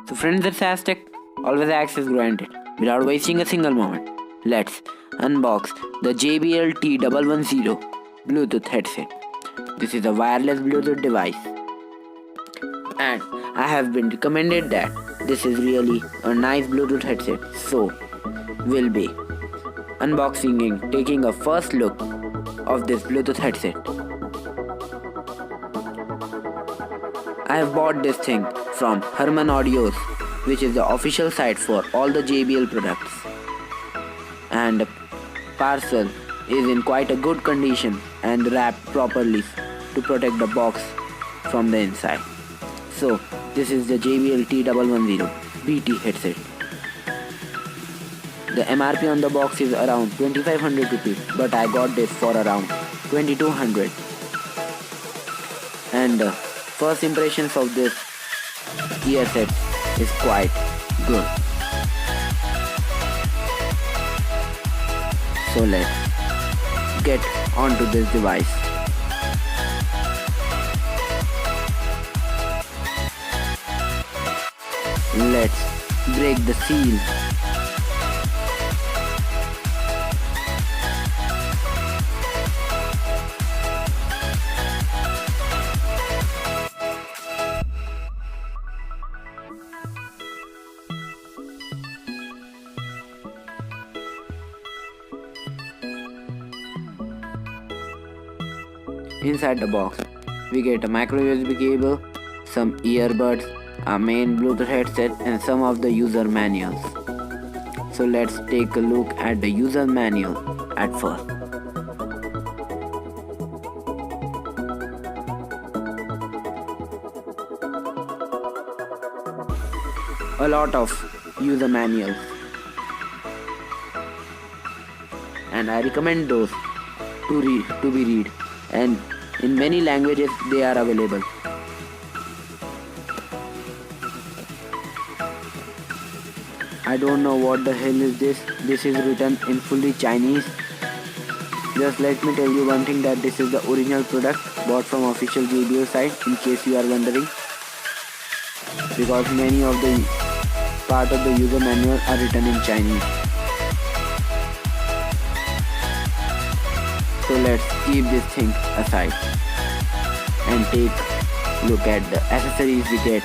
So friends, it's Hastech, always access granted. Without wasting a single moment, let's unbox the JBL T110 Bluetooth headset. This is a wireless Bluetooth device, and I have been recommended that this is really a nice Bluetooth headset, so we'll be unboxing and taking a first look of this Bluetooth headset. I have bought this thing from Harman Audios, which is the official site for all the JBL products, and the parcel is in quite a good condition and wrapped properly to protect the box from the inside. So this is the JBL T110BT headset. The MRP on the box is around 2500 rupees, but I got this for around 2200. And first impressions of this ear set is quite good. So let's get onto this device. Let's break the seal. Inside the box, we get a micro USB cable, some earbuds, a main Bluetooth headset, and some of the user manuals. So let's take a look at the user manual at first. A lot of user manuals, and I recommend those to be read, and in many languages they are available. I don't know what the hell is this. This is written in fully Chinese. Just let me tell you one thing, that this is the original product bought from official JBL site, in case you are wondering, because many of the part of the user manual are written in Chinese. So let's keep this thing aside and take a look at the accessories we get.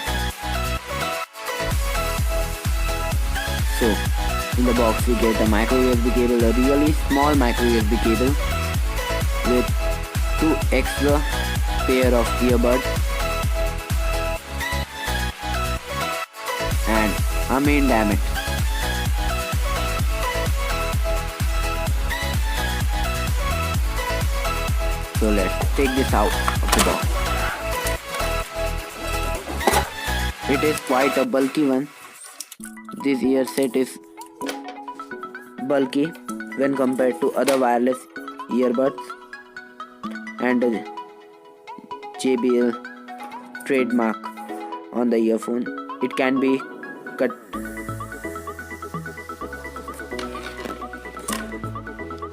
So in the box we get a micro USB cable, a really small micro USB cable with 2 extra pair of earbuds and a main diameter. So let's take this out of the box. It is quite a bulky one. This ear set is bulky when compared to other wireless earbuds, and the JBL trademark on the earphone. It can be cut.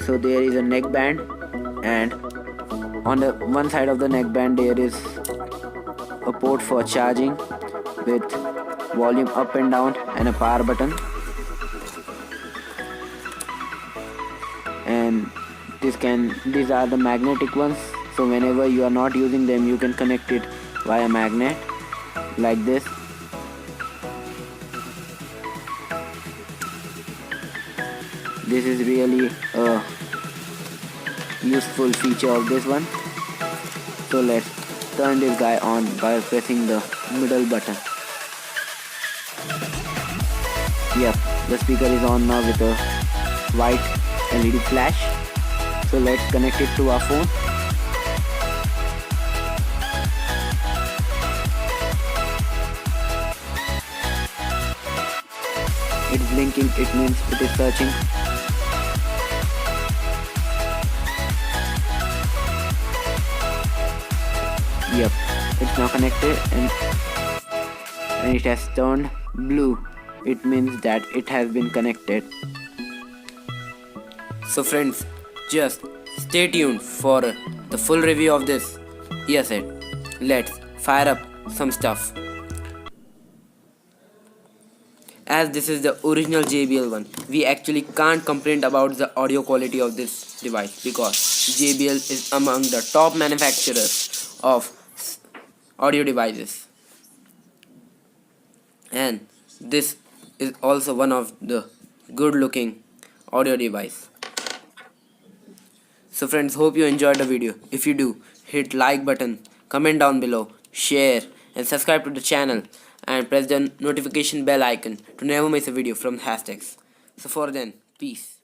So there is a neck band, and on the one side of the neck band there is a port for charging with volume up and down and a power button, and these are the magnetic ones, so whenever you are not using them you can connect it via magnet like this. This is really a useful feature of this one. So let's turn this guy on by pressing the middle button. Yep, the speaker is on now with a white LED flash. So let's connect it to our phone. It's blinking, it means it is searching. Yep, it's now connected, and it has turned blue. It means that it has been connected. So friends, just stay tuned for the full review of this ear set. Let's fire up some stuff. as this is the original JBL one, we actually can't complain about the audio quality of this device because JBL is among the top manufacturers of audio devices, and this is also one of the good looking audio device. So friends, hope you enjoyed the video. If you do, hit like button, comment down below, share and subscribe to the channel and press the notification bell icon to never miss a video from Hastech. So for then, peace.